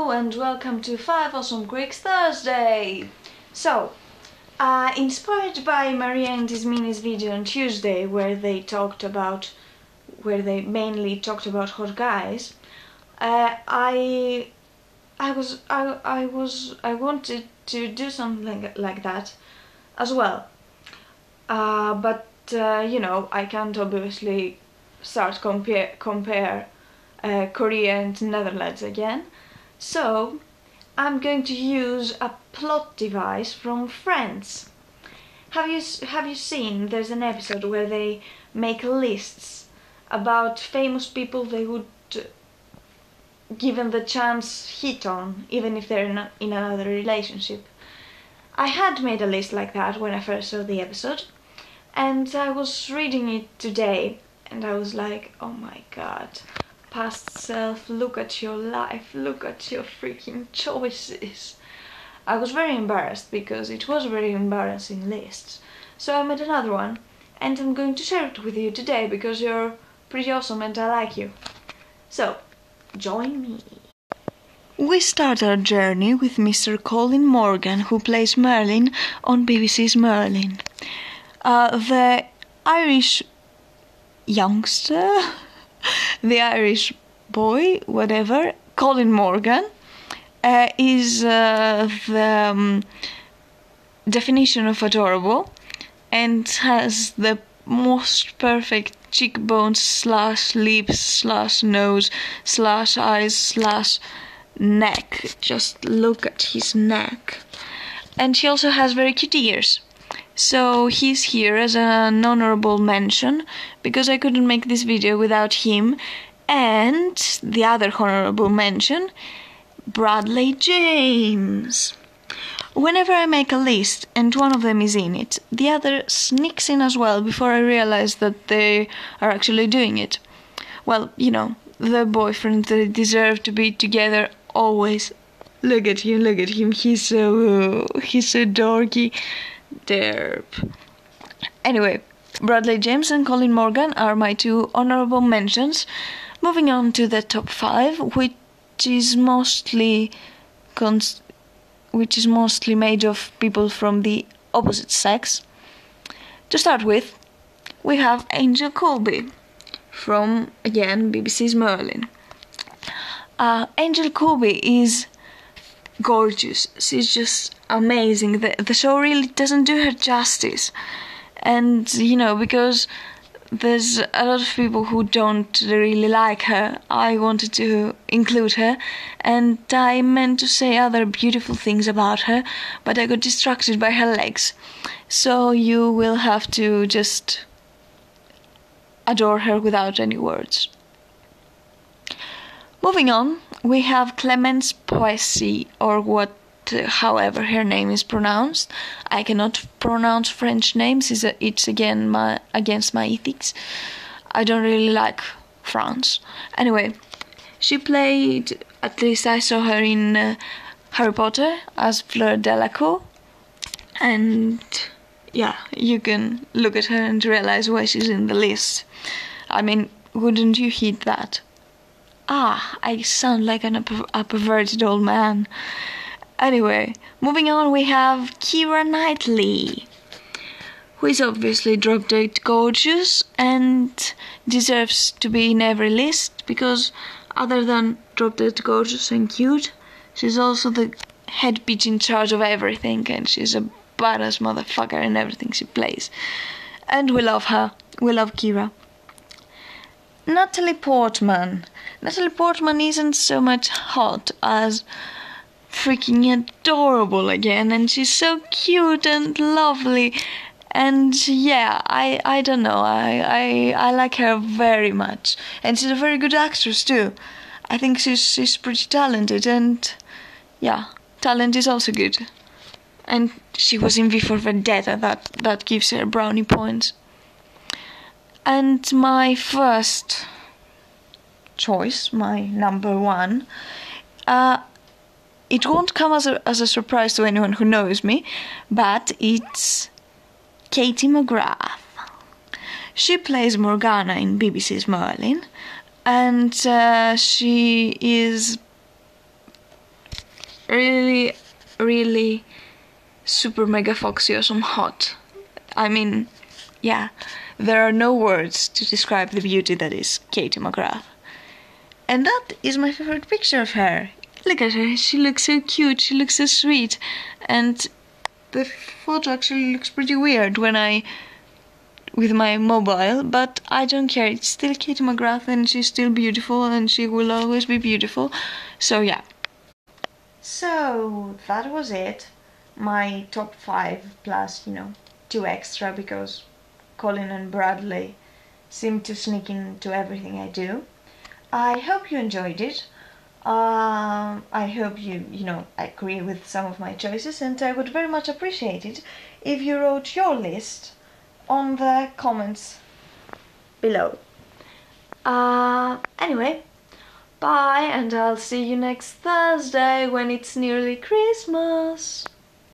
Hello and welcome to Five Awesome Greeks Thursday! So, inspired by Maria and Ismini's video on Tuesday where they mainly talked about hot guys, I wanted to do something like that as well. But you know, I can't obviously start compare Korea and Netherlands again. So I'm going to use a plot device from Friends. Have you seen? There's an episode where they make lists about famous people they would, given the chance, hit on, even if they're in another relationship. I had made a list like that when I first saw the episode, and I was reading it today, and I was like, oh my god, past self, look at your life, look at your freaking choices. I was very embarrassed because it was a very embarrassing list. So I made another one, and I'm going to share it with you today because you're pretty awesome and I like you. So, join me. We start our journey with Mr. Colin Morgan, who plays Merlin on BBC's Merlin. The Irish youngster, the Irish boy, whatever, Colin Morgan, is the definition of adorable and has the most perfect cheekbones slash lips slash nose slash eyes slash neck. Just look at his neck. And he also has very cute ears. So he's here as an honorable mention because I couldn't make this video without him. And the other honorable mention, Bradley James. Whenever I make a list and one of them is in it, the other sneaks in as well before I realize that they are actually doing it. Well, you know, the boyfriend they deserve to be together always. Look at him, he's so dorky. Derp. Anyway, Bradley James and Colin Morgan are my two honorable mentions. Moving on to the top 5, which is mostly made of people from the opposite sex. To start with, we have Angel Coulby from, again, BBC's Merlin. Angel Coulby is gorgeous. She's just amazing. The show really doesn't do her justice. And, you know, because there's a lot of people who don't really like her, I wanted to include her, and I meant to say other beautiful things about her, but I got distracted by her legs. So you will have to just adore her without any words. Moving on, we have Clemence Poissy, or however her name is pronounced. I cannot pronounce French names, it's again against my ethics. I don't really like France. Anyway, she played, at least I saw her in Harry Potter as Fleur Delacour, and yeah, you can look at her and realize why she's in the list. I mean, wouldn't you hit that? I sound like a perverted old man. Anyway, moving on, we have Keira Knightley, who is obviously drop-dead gorgeous and deserves to be in every list because other than drop-dead gorgeous and cute, she's also the head bitch in charge of everything, and she's a badass motherfucker in everything she plays. And we love her. We love Keira. Natalie Portman. Natalie Portman isn't so much hot as freaking adorable again, and she's so cute and lovely, and yeah, I don't know, I like her very much, and she's a very good actress too. I think she's pretty talented, and yeah, talent is also good. And she was in V for Vendetta, that gives her brownie points. And my first choice, my number 1, it won't come as a surprise to anyone who knows me, but it's Katie McGrath. She plays Morgana in BBC's Merlin, and she is really, really super mega foxy awesome hot. I mean, yeah, there are no words to describe the beauty that is Katie McGrath. And that is my favorite picture of her. Look at her, she looks so cute, she looks so sweet. And the photo actually looks pretty weird with my mobile, but I don't care, it's still Katie McGrath and she's still beautiful and she will always be beautiful. So yeah. So that was it. My top 5 plus, 2 extra because Colin and Bradley seem to sneak into everything I do. I hope you enjoyed it. I hope you agree with some of my choices, and I would very much appreciate it if you wrote your list on the comments below. Anyway, bye, and I'll see you next Thursday when it's nearly Christmas.